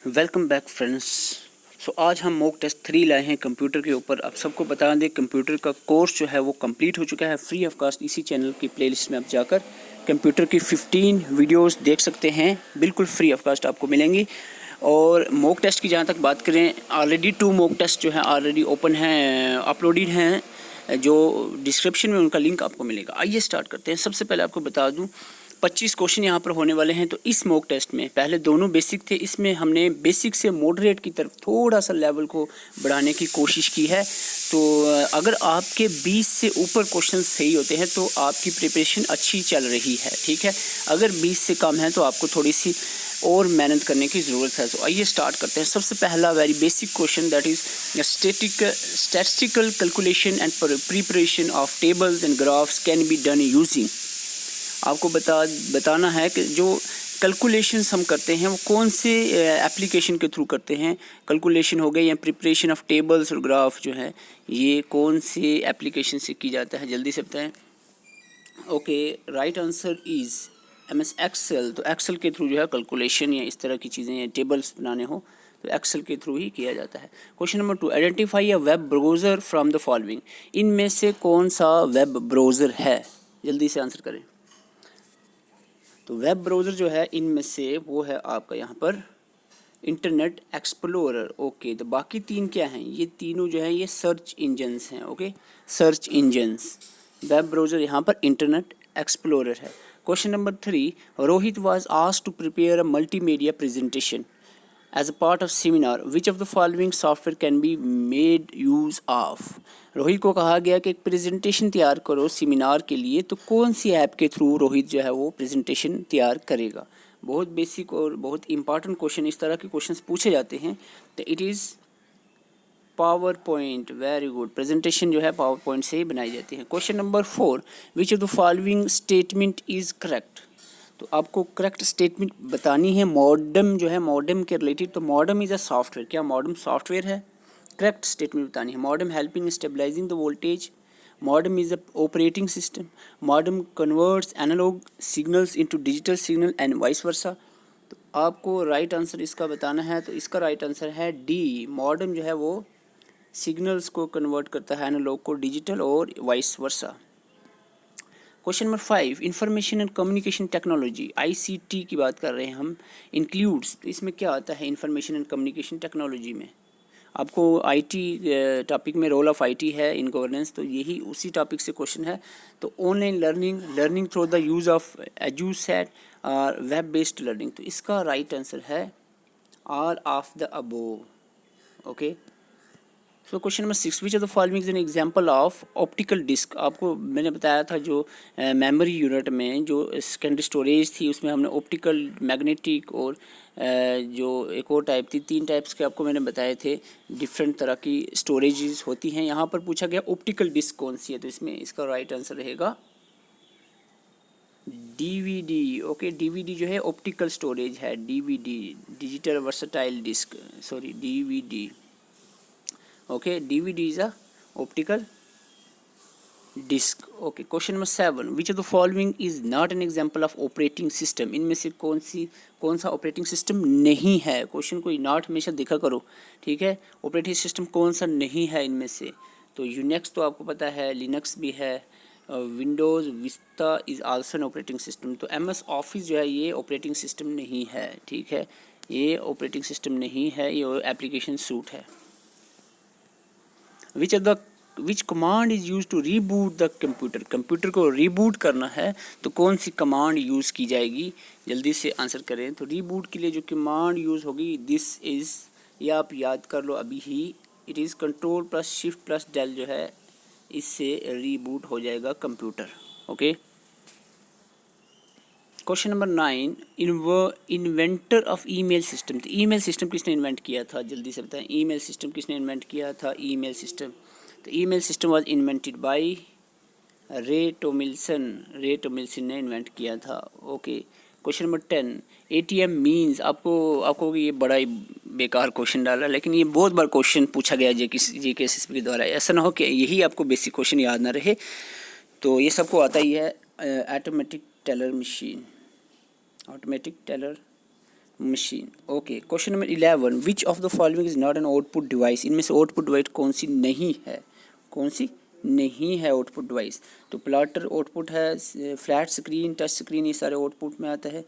Welcome back friends. आज हम mock test 3 लाए हैं कंप्यूटर के ऊपर। आप सबको बता दें कंप्यूटर का कोर्स जो है वो कंप्लीट हो चुका है फ्री ऑफ कास्ट। इसी चैनल की प्लेलिस्ट में आप जाकर कंप्यूटर की 15 वीडियोस देख सकते हैं, बिल्कुल फ्री ऑफ कास्ट आपको मिलेंगी। और मॉक टेस्ट की जहाँ तक बात करें, ऑलरेडी 2 मॉक टेस्ट जो है ऑलरेडी ओपन हैं, अपलोडेड हैं, जो डिस्क्रिप्शन में उनका लिंक आपको मिलेगा। आइए स्टार्ट करते हैं। सबसे पहले आपको बता दूं 25 क्वेश्चन यहाँ पर होने वाले हैं। तो इस मॉक टेस्ट में पहले दोनों बेसिक थे, इसमें हमने बेसिक से मॉडरेट की तरफ थोड़ा सा लेवल को बढ़ाने की कोशिश की है। तो अगर आपके 20 से ऊपर क्वेश्चन सही होते हैं तो आपकी प्रिपरेशन अच्छी चल रही है, ठीक है। अगर 20 से कम है तो आपको थोड़ी सी और मेहनत करने की ज़रूरत है। तो आइए स्टार्ट करते हैं। सबसे पहला very basic question, that is statistical calculation and preparation of tables and graphs can be done using. आपको बताना है कि जो कैलकुलेशंस हम करते हैं वो कौन से एप्लीकेशन के थ्रू करते हैं। कैलकुलेशन हो गए या प्रिपरेशन ऑफ टेबल्स और ग्राफ जो है ये कौन से एप्लीकेशन से की जाता है, जल्दी से बताएं। Okay, right answer is MS Excel. तो एक्सेल के थ्रू जो है कैलकुलेशन या इस तरह की चीज़ें या टेबल्स बनाने हो तो एक्सेल के थ्रू ही किया जाता है। Question number 2, identify a web browser from the following. इनमें से कौन सा वेब ब्राउज़र है, जल्दी से आंसर करें। तो वेब ब्राउज़र जो है इनमें से वो है आपका यहाँ पर इंटरनेट एक्सप्लोरर। ओके, तो बाकी 3 क्या हैं, ये तीनों जो है ये सर्च इंजन्स हैं। Okay, search engines. Web browser यहाँ पर इंटरनेट एक्सप्लोरर है। Question number 3, Rohit was asked to prepare a multimedia presentation as a part of seminar, which of the following software can be made use of. Rohit को कहा गया कि एक presentation तैयार करो सेमिनार के लिए, तो कौन सी ऐप के थ्रू रोहित जो है वो प्रेजेंटेशन तैयार करेगा। बहुत बेसिक और बहुत इंपॉर्टेंट क्वेश्चन, इस तरह के क्वेश्चंस पूछे जाते हैं। तो it is power point. Very good, presentation जो है पावर पॉइंट से ही बनाई जाती है। Question number 4, which of the following statement is correct. तो आपको करेक्ट स्टेटमेंट बतानी है। मॉडेम जो है, मॉडेम के रिलेटेड, तो मॉडेम इज़ अ सॉफ्टवेयर। क्या मॉडेम सॉफ्टवेयर है? करेक्ट स्टेटमेंट बतानी है। Modem helping stabilising the voltage, modem is a operating system, modem converts analogue signals into digital signal and vice versa. तो आपको राइट आंसर इसका बताना है। तो इसका राइट आंसर है डी, मॉडेम जो है वो सिग्नल्स को कन्वर्ट करता है एनालॉग को डिजिटल और vice versa. Question number 5, information and communication technology ICT की बात कर रहे हैं हम, इंक्लूड्स। तो इसमें क्या आता है इंफॉर्मेशन एंड कम्युनिकेशन टेक्नोलॉजी में? आपको IT टॉपिक में रोल ऑफ IT है इन गवर्नेंस, तो यही उसी टॉपिक से क्वेश्चन है। तो online learning, learning through the use of EDUSAT और वेब बेस्ड लर्निंग। तो इसका राइट आंसर है all of the above. Okay, so question number 6, which of the following is an example of optical disc. आपको मैंने बताया था जो memory unit में जो सेकेंडरी स्टोरेज थी उसमें हमने ऑप्टिकल, मैग्नेटिक और जो एक और टाइप थी, 3 टाइप्स के आपको मैंने बताए थे। डिफरेंट तरह की स्टोरेजेस होती हैं। यहाँ पर पूछा गया ऑप्टिकल डिस्क कौन सी है, तो इसमें इसका राइट आंसर रहेगा DVD। ओके, DVD जो है ऑप्टिकल स्टोरेज है, DVD digital versatile disc, sorry DVD। Okay, DVD is a optical disc. Okay, question number 7, which of the following is not an example of operating system. इनमें से कौन सा operating system नहीं है। Question को not हमेशा देखा करो, ठीक है। ऑपरेटिंग सिस्टम कौन सा नहीं है इनमें से? तो यूनिक्स तो आपको पता है, लिनक्स भी है, Windows vista is also an operating system. तो MS ऑफिस जो है ये ऑपरेटिंग सिस्टम नहीं है, ठीक है, ये ऑपरेटिंग सिस्टम नहीं है, ये एप्लीकेशन सूट है। Which command is use to reboot the computer. Computer को रीबूट करना है तो कौन सी कमांड यूज़ की जाएगी, जल्दी से आंसर करें। तो रीबूट के लिए जो कमांड यूज़ होगी, दिस इज़, या आप याद कर लो अभी ही, इट इज़ Ctrl+Shift+Del जो है, इससे रीबूट हो जाएगा computer. Okay, question number 9, inventor of email system. तो ईमेल सिस्टम किसने इन्वेंट किया था, जल्दी से बताएं। ईमेल सिस्टम किसने इन्वेंट किया था? ईमेल सिस्टम, तो email system was invented by रे टॉमिल्सन। रे टॉमिल्सन ने इन्वेंट किया था। Okay, question number 10, ATM means. आपको ये बड़ा ही बेकार क्वेश्चन डाला, लेकिन ये बहुत बार क्वेश्चन पूछा गया JKSSB के द्वारा। ऐसा ना हो कि यही आपको बेसिक क्वेश्चन याद ना रहे। तो ये सबको आता ही है, automatic teller machine, automatic teller machine. Okay, question number 11, which of the following is not an output device? इनमें से आउटपुट डिवाइस कौन सी नहीं है? कौन सी नहीं है आउटपुट डिवाइस? तो प्लॉटर आउटपुट है, फ्लैट स्क्रीन, टच स्क्रीन, ये सारे आउटपुट में आता है।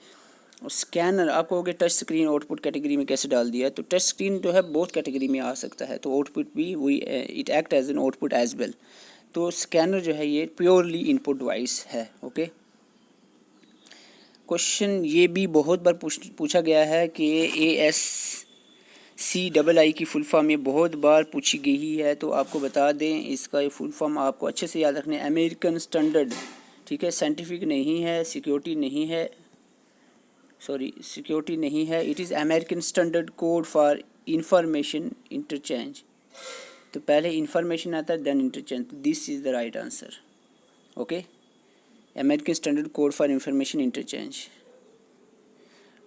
और स्कैनर, आप कहोगे टच स्क्रीन आउटपुट कैटेगरी में कैसे डाल दिया है? तो टच स्क्रीन जो है बहुत कैटेगरी में आ सकता है, तो आउटपुट भी वही, it act as an output as well. तो स्कैनर जो है ये प्योरली इनपुट डिवाइस है। ओके, क्वेश्चन ये भी बहुत बार पूछा गया है कि ASCII की फुल फॉर्म ये बहुत बार पूछी गई है, तो आपको बता दें इसका ये फुल फॉर्म आपको अच्छे से याद रखना है, अमेरिकन स्टैंडर्ड। ठीक है, साइंटिफिक नहीं है, सिक्योरिटी नहीं है, सिक्योरिटी नहीं है, it is American standard code for information interchange. तो पहले इंफॉर्मेशन आता है देन इंटरचेंज, तो this is the right answer. Okay, American standard code for information interchange.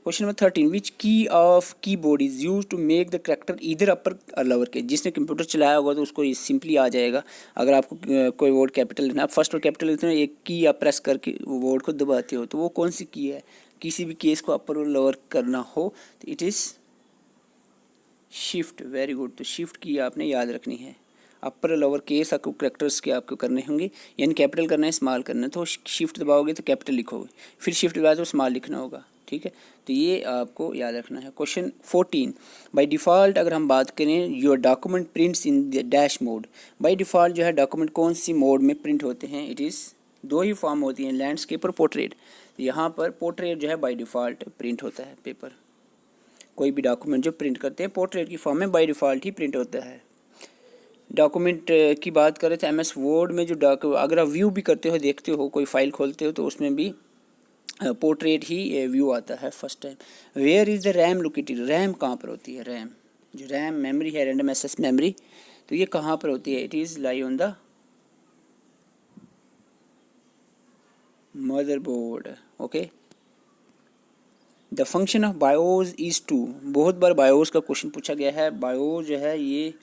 Question number 13, which key of keyboard is use to make the character either upper or lower case? जिसने computer चलाया होगा तो उसको ये simply आ जाएगा। अगर आपको कोई वर्ड कैपिटल लिखना, आप फर्स्ट वर्ड कैपिटल लिखते हो, एक की आप प्रेस करके वो वर्ड को दबाते हो, तो वो कौन सी की है? किसी भी केस को अपर और लोअर करना हो तो it is shift. Very good, तो शिफ्ट की आपने याद रखनी है। अपर लोअर केस आपको करैक्टर्स के आपको करने होंगे, यानी कैपिटल करना है, स्मॉल करना है, तो शिफ्ट दबाओगे तो कैपिटल लिखोगे, फिर शिफ्ट दबाओगे तो स्मॉल लिखना होगा। ठीक है, तो ये आपको याद रखना है। क्वेश्चन 14, बाय डिफ़ॉल्ट अगर हम बात करें, your document prints in the dash mode. By default जो है डॉक्यूमेंट कौन सी मोड में प्रिंट होते हैं? इट इज़ दो ही फॉर्म होती हैं, लैंडस्केप और पोर्ट्रेट। यहाँ पर पोर्ट्रेट जो है बाय डिफ़ॉल्ट प्रिंट होता है पेपर। कोई भी डॉक्यूमेंट जो प्रिंट करते हैं पोर्ट्रेट की फॉर्म में बाय डिफ़ॉल्ट ही प्रिंट होता है। डॉक्यूमेंट की बात करें तो MS वर्ड में जो अगर आप व्यू भी करते हो, देखते हो, कोई फाइल खोलते हो, तो उसमें भी पोर्ट्रेट ही व्यू आता है first time. Where is the RAM located? RAM कहाँ पर होती है? रैम, जो रैम मेमोरी है, रैंडम एक्सेस मेमोरी, तो ये कहाँ पर होती है? It is lie on the motherboard. Okay, the function of BIOS is to. बहुत बार बायोस का क्वेश्चन पूछा गया है। बायोस जो है ये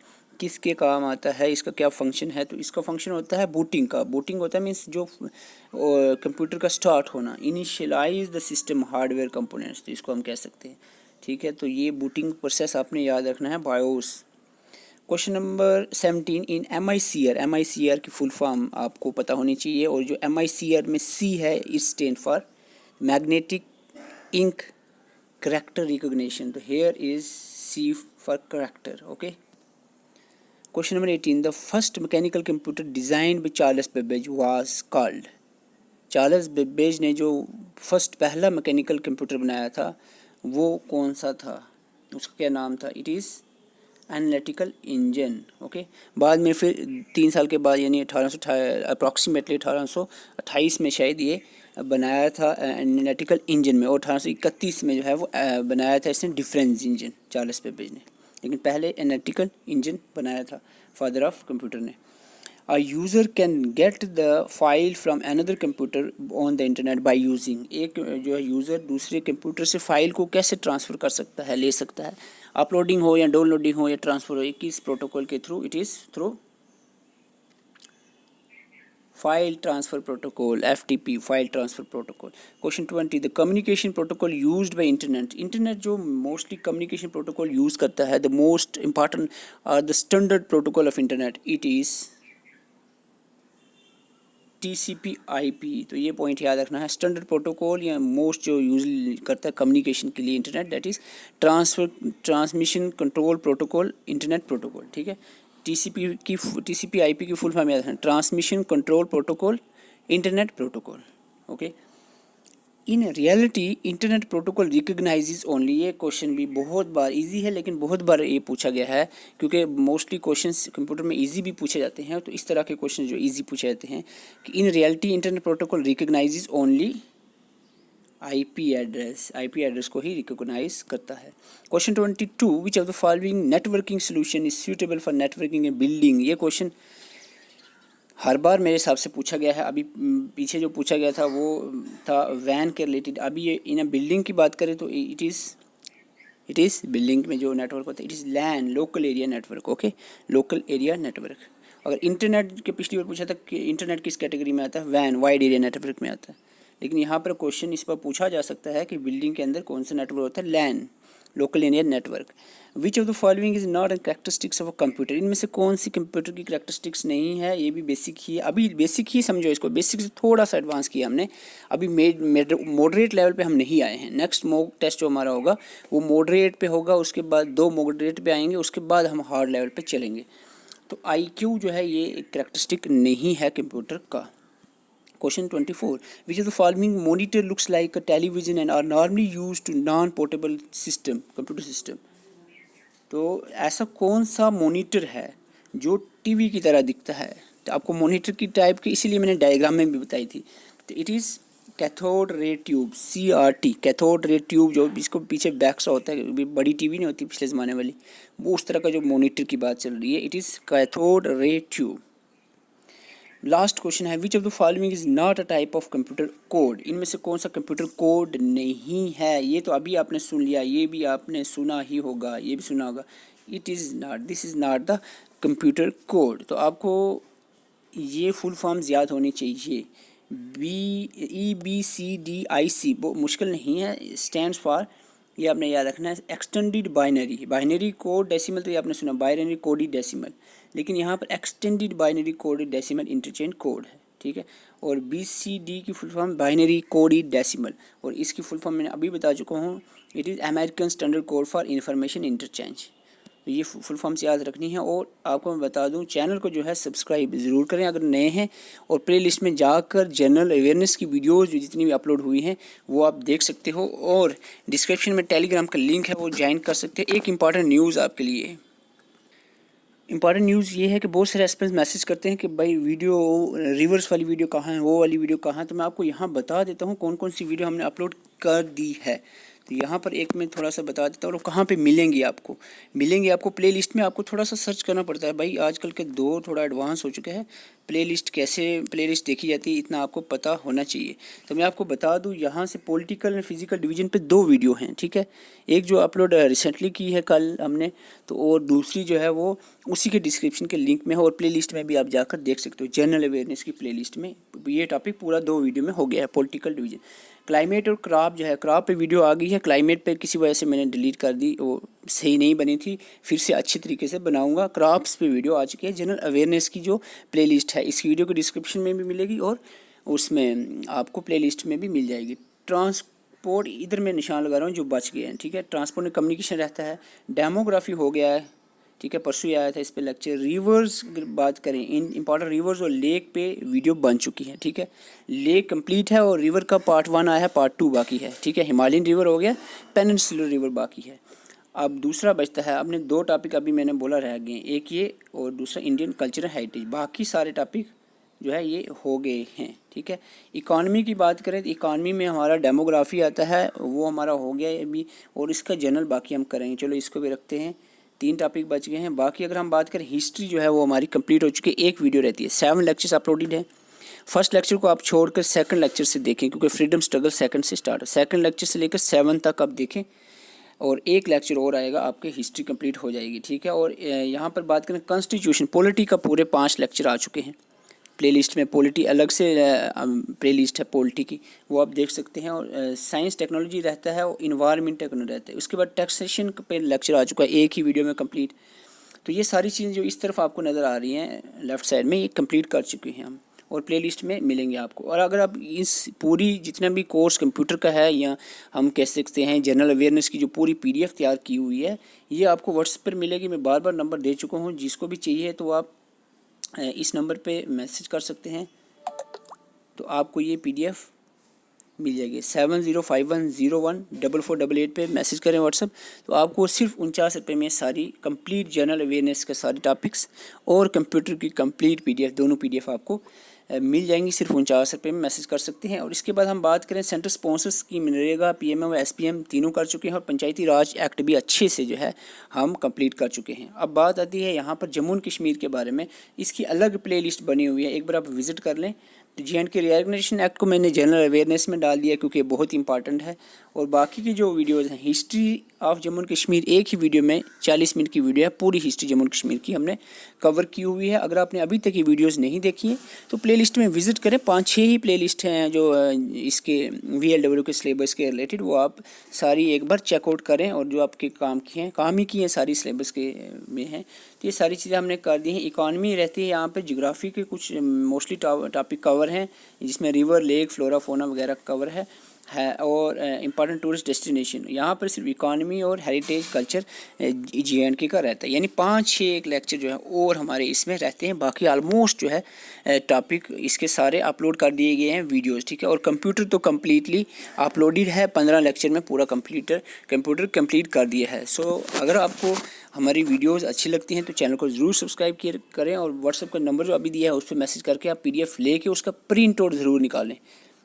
किसके काम आता है, इसका क्या फंक्शन है? तो इसका फंक्शन होता है बूटिंग का। बूटिंग होता है मीन्स जो कंप्यूटर का स्टार्ट होना, initialise the system hardware components, तो इसको हम कह सकते हैं। ठीक है, तो ये बूटिंग प्रोसेस आपने याद रखना है, बायोस। क्वेश्चन नंबर 17, इन MICR की फुल फॉर्म आपको पता होनी चाहिए, और जो MICR में C है it stand for magnetic ink character recognition, तो here is C for character. Okay, question number 18, the first mechanical computer designed by Charles Babbage was called। Charles Babbage ने जो फर्स्ट पहला मैकेनिकल कंप्यूटर बनाया था वो कौन सा था? उसका क्या नाम था? It is analytical engine. Okay, बाद में फिर 3 साल के बाद यानी अप्रॉक्सीमेटली 1828 में शायद ये बनाया था एनालिटिकल इंजन में, और 1831 में जो है वो बनाया था इसने डिफरेंस इंजन, चार्ल्स बेबेज ने। लेकिन पहले एनालिटिकल इंजन बनाया था फादर ऑफ कंप्यूटर ने। A user can get the file from another computer on the internet by using। एक जो है यूज़र दूसरे कंप्यूटर से फाइल को कैसे ट्रांसफ़र कर सकता है, ले सकता है? अपलोडिंग हो या डाउनलोडिंग हो या ट्रांसफ़र हो, किस प्रोटोकॉल के through? It is through file transfer protocol, FTP, file transfer protocol. Question 20, the communication protocol used by internet. Internet जो मोस्टली कम्युनिकेशन प्रोटोकॉल यूज़ करता है, the most important are the standard protocol of internet, it is TCP/IP। तो ये point याद रखना है, standard protocol या most जो यूज करता है कम्युनिकेशन के लिए internet, that is transmission control protocol, internet protocol. ठीक है, TCP/IP की फुल फॉर्म याद रखना, transmission control protocol, internet protocol. Okay, in reality internet protocol recognises only. ये क्वेश्चन भी बहुत बार इजी है, लेकिन बहुत बार ये पूछा गया है, क्योंकि मोस्टली क्वेश्चंस कंप्यूटर में इजी भी पूछे जाते हैं, तो इस तरह के क्वेश्चन जो इजी पूछे जाते हैं कि in reality internet protocol recognises only IP address को ही रिकॉग्नाइज करता है। Question 22, which of the following networking solution is suitable for networking A building. ये क्वेश्चन हर बार मेरे हिसाब से पूछा गया है। अभी पीछे जो पूछा गया था वो था वैन के रिलेटेड। अभी ये इन बिल्डिंग की बात करें तो इट इज़ बिल्डिंग में जो नेटवर्क होता है it is LAN, local area network. Okay, local area network. अगर इंटरनेट के पिछली बार पूछा था कि इंटरनेट किस कैटेगरी में आता है, वैन, वाइड एरिया नेटवर्क में आता है। लेकिन यहाँ पर क्वेश्चन इस पर पूछा जा सकता है कि बिल्डिंग के अंदर कौन सा नेटवर्क होता है, LAN, local area network. Which of the following is not an characteristics of a computer, इनमें से कौन सी कंप्यूटर की कैरेक्टरिस्टिक्स नहीं है। ये भी बेसिक ही है, अभी बेसिक ही समझो इसको, बेसिक से थोड़ा सा एडवांस किया हमने, अभी मॉडरेट लेवल पे हम नहीं आए हैं। नेक्स्ट मॉक टेस्ट जो हमारा होगा वो मॉडरेट पे होगा, उसके बाद 2 मॉडरेट पे आएंगे, उसके बाद हम हार्ड लेवल पे चलेंगे। तो IQ जो है ये एक कैरेक्टरिस्टिक नहीं है कंप्यूटर का। Question 24. Which of the following monitor looks like a television and are normally used to non-portable system, computer system? तो ऐसा कौन सा मॉनिटर है जो टीवी की तरह दिखता है। तो आपको मॉनिटर की टाइप की इसीलिए मैंने डायग्राम में भी बताई थी। तो it is cathode ray tube, CRT, cathode ray tube, जो इसको पीछे बैक सा होता है, बड़ी टीवी नहीं होती पिछले ज़माने वाली, वो उस तरह का जो मॉनिटर की बात चल रही है, it is cathode ray tube. Last question है, which of the following is not a type of computer code, इनमें से कौन सा कंप्यूटर कोड नहीं है। ये तो अभी आपने सुन लिया, ये भी आपने सुना ही होगा, ये भी सुना होगा, it is not, this is not the computer code. तो आपको ये फुल फॉर्म्स याद होनी चाहिए, EBCDIC, वो मुश्किल नहीं है, स्टैंड्स फॉर, ये आपने याद रखना है, extended binary, binary code decimal तो ये आपने सुना, बाइनरी कोडी डेसिमल, लेकिन यहाँ पर एक्सटेंडेड बाइनरी कोडी डेसिमल इंटरचेंज कोड है, ठीक है। और BCD की फुल फॉर्म बाइनरी कोडी डेसिमल, और इसकी फुल फॉर्म मैंने अभी बता चुका हूँ, it is American standard code for information interchange. तो ये फुल फॉर्म्स याद रखनी है। और आपको मैं बता दूं, चैनल को जो है सब्सक्राइब ज़रूर करें अगर नए हैं, और प्लेलिस्ट में जाकर जनरल अवेयरनेस की वीडियोस जो जितनी भी अपलोड हुई हैं वो आप देख सकते हो, और डिस्क्रिप्शन में टेलीग्राम का लिंक है वो ज्वाइन कर सकते हैं। एक इंपॉर्टेंट न्यूज़ आपके लिए, इंपॉर्टेंट न्यूज़ ये है कि बहुत सारे एस्पिरेंट्स मैसेज करते हैं कि भाई वीडियो रिवर्स वाली वीडियो कहाँ है, वो वाली वीडियो कहाँ है। तो मैं आपको यहाँ बता देता हूँ कौन कौन सी वीडियो हमने अपलोड कर दी है। तो यहाँ पर एक मैं थोड़ा सा बता देता हूँ, और कहाँ पे मिलेंगी आपको, प्लेलिस्ट में आपको थोड़ा सा सर्च करना पड़ता है। भाई आजकल के दौर थोड़ा एडवांस हो चुके हैं, कैसे प्लेलिस्ट देखी जाती है इतना आपको पता होना चाहिए। तो मैं आपको बता दूँ, यहाँ से पॉलिटिकल एंड फिजिकल डिवीजन पे 2 वीडियो हैं, ठीक है। एक जो अपलोड रिसेंटली की है कल हमने, तो और दूसरी जो है वो उसी के डिस्क्रिप्शन के लिंक में है, और प्लेलिस्ट में भी आप जाकर देख सकते हो। जनरल अवेयरनेस की प्लेलिस्ट में ये टॉपिक पूरा 2 वीडियो में हो गया है, पॉलिटिकल डिवीजन। क्लाइमेट और क्रॉप जो है, क्रॉप पे वीडियो आ गई है, क्लाइमेट पे किसी वजह से मैंने डिलीट कर दी, वो सही नहीं बनी थी, फिर से अच्छी तरीके से बनाऊंगा। क्रॉप्स पे वीडियो आ चुकी है। जनरल अवेयरनेस की जो प्लेलिस्ट है इस वीडियो के डिस्क्रिप्शन में भी मिलेगी, और उसमें आपको प्लेलिस्ट में भी मिल जाएगी। ट्रांसपोर्ट इधर मैं निशान लगा रहा हूँ जो बच गए हैं, ठीक है। ट्रांसपोर्ट में कम्युनिकेशन रहता है, डेमोग्राफी हो गया है, ठीक है, परसों ही आया था इस पे लेक्चर। रिवर्स बात करें, इन इंपॉर्टेंट रिवर्स और लेक पे वीडियो बन चुकी है, ठीक है। लेक कंप्लीट है, और रिवर का पार्ट 1 आया है, पार्ट 2 बाकी है, ठीक है। हिमालयन रिवर हो गया, पेनिनसुलर रिवर बाकी है। अब दूसरा बचता है, आपने 2 टॉपिक अभी मैंने बोला रह गए, एक ये और दूसरा इंडियन कल्चरल हेरिटेज। बाकी सारे टॉपिक जो है ये हो गए हैं, ठीक है। इकॉनमी की बात करें तो इकॉनमी में हमारा डेमोग्राफी आता है, वो हमारा हो गया है अभी, और इसका जनरल बाकी हम करेंगे। चलो इसको भी रखते हैं, 3 टॉपिक बच गए हैं। बाकी अगर हम बात करें हिस्ट्री जो है वो हमारी कंप्लीट हो चुकी है। एक वीडियो रहती है, 7 लेक्चर्स अपलोडेड है। फर्स्ट लेक्चर को आप छोड़कर सेकंड लेक्चर से देखें, क्योंकि फ्रीडम स्ट्रगल सेकंड से स्टार्ट है। सेकंड लेक्चर से लेकर 7 तक आप देखें, और एक लेक्चर और आएगा, आपके हिस्ट्री कंप्लीट हो जाएगी, ठीक है। और यहाँ पर बात करें कॉन्स्टिट्यूशन, पॉलिटी का पूरे 5 लेक्चर आ चुके हैं प्लेलिस्ट में। पॉलिटी अलग से प्लेलिस्ट है पॉलिटी की, वो आप देख सकते हैं। और साइंस टेक्नोलॉजी रहता है, और इन्वायरमेंट टेक्नोलॉजी रहता है। उसके बाद टैक्सेशन पे लेक्चर आ चुका है एक ही वीडियो में कंप्लीट। तो ये सारी चीज़ें जो इस तरफ आपको नज़र आ रही हैं लेफ़्ट साइड में, ये कंप्लीट कर चुके हैं हम, और प्लेलिस्ट में मिलेंगे आपको। और अगर आप इस पूरी जितना भी कोर्स कंप्यूटर का है, या हम कह सकते हैं जनरल अवेयरनेस की जो पूरी PDF तैयार की हुई है, ये आपको व्हाट्सएप पर मिलेगी। मैं बार बार नंबर दे चुका हूँ, जिसको भी चाहिए तो आप इस नंबर पे मैसेज कर सकते हैं, तो आपको ये PDF मिल जाएगी। 7051014488 पे मैसेज करें व्हाट्सएप, तो आपको सिर्फ 49 रुपये में सारी कंप्लीट जनरल अवेयरनेस के सारे टॉपिक्स और कंप्यूटर की कंप्लीट PDF, दोनों PDF आपको मिल जाएंगी, सिर्फ 49 रुपये में मैसेज कर सकते हैं। और इसके बाद हम बात करें central sponsor scheme, MNREGA, PMM और SPM तीनों कर चुके हैं, और पंचायती राज एक्ट भी अच्छे से जो है हम कंप्लीट कर चुके हैं। अब बात आती है यहाँ पर जम्मू एंड कश्मीर के बारे में, इसकी अलग प्लेलिस्ट बनी हुई है, एक बार आप विजिट कर लें। तो J&K रिऑर्गेनाइजेशन एक्ट को मैंने जनरल अवेयरनेस में डाल दिया, क्योंकि बहुत इंपॉर्टेंट है। और बाकी की जो वीडियोज़ हैं, history of Jammu and Kashmir एक ही वीडियो में 40 मिनट की वीडियो है, पूरी हिस्ट्री जम्मू एंड कश्मीर की हमने कवर की हुई है। अगर आपने अभी तक ये वीडियोस नहीं देखी हैं तो प्लेलिस्ट में विजिट करें, 5-6 ही प्लेलिस्ट हैं जो इसके VLW के सिलेबस के रिलेटेड, वो आप सारी एक बार चेकआउट करें और जो आपके काम ही की हैं सारी सिलेबस के में हैं। तो ये सारी चीज़ें हमने कर दी हैं। इकॉनमी रहती है यहाँ पे, जियोग्राफी के कुछ मोस्टली टॉपिक कवर हैं जिसमें रिवर, लेक, फ्लोरा, फोना वगैरह कवर है और इम्पॉर्टेंट टूरिस्ट डेस्टिनेशन। यहाँ पर सिर्फ इकॉनमी और हेरिटेज कल्चर JNK का रहता है, यानी 5-6 एक लेक्चर जो है और हमारे इसमें रहते हैं। बाकी ऑलमोस्ट जो है टॉपिक इसके सारे अपलोड कर दिए गए हैं वीडियोस, ठीक है। और कंप्यूटर तो कम्प्लीटली अपलोडेड है, 15 लेक्चर में पूरा कंप्यूटर कंप्लीट कर दिया है। सो अगर आपको हमारी वीडियोस अच्छी लगती हैं तो चैनल को ज़रूर सब्सक्राइब करें और व्हाट्सएप का नंबर जो अभी दिया है उस पर मैसेज करके आप PDF लेके उसका प्रिंट आउट ज़रूर निकालें।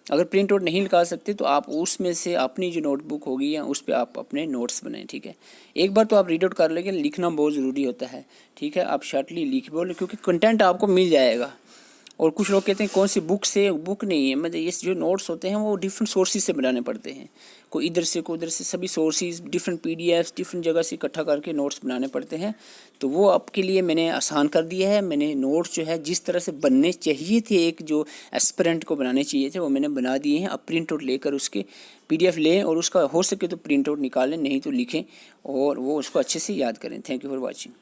अगर प्रिंट आउट नहीं निकाल सकते तो आप उसमें से अपनी जो नोटबुक होगी या उस पर आप अपने नोट्स बनाएं, ठीक है। एक बार तो आप रीड आउट कर लेंगे, लिखना बहुत ज़रूरी होता है, ठीक है। आप शॉर्टली लिख बोले क्योंकि कंटेंट आपको मिल जाएगा। और कुछ लोग कहते हैं कौन सी बुक से, बुक नहीं है, मतलब ये जो नोट्स होते हैं वो डिफरेंट सोर्सेज से बनाने पड़ते हैं, कोई इधर से कोई उधर से, सभी सोर्सेज डिफरेंट PDFs डिफरेंट जगह से इकट्ठा करके नोट्स बनाने पड़ते हैं। तो वो आपके लिए मैंने आसान कर दिया है। मैंने नोट्स जो है जिस तरह से बनने चाहिए थे, एक जो एस्पिरेंट को बनाने चाहिए थे, वो मैंने बना दिए हैं। अब प्रिंट आउट लेकर उसके PDF लें और उसका हो सके तो प्रिंट आउट निकालें, नहीं तो लिखें और वो उसको अच्छे से याद करें। Thank you for watching.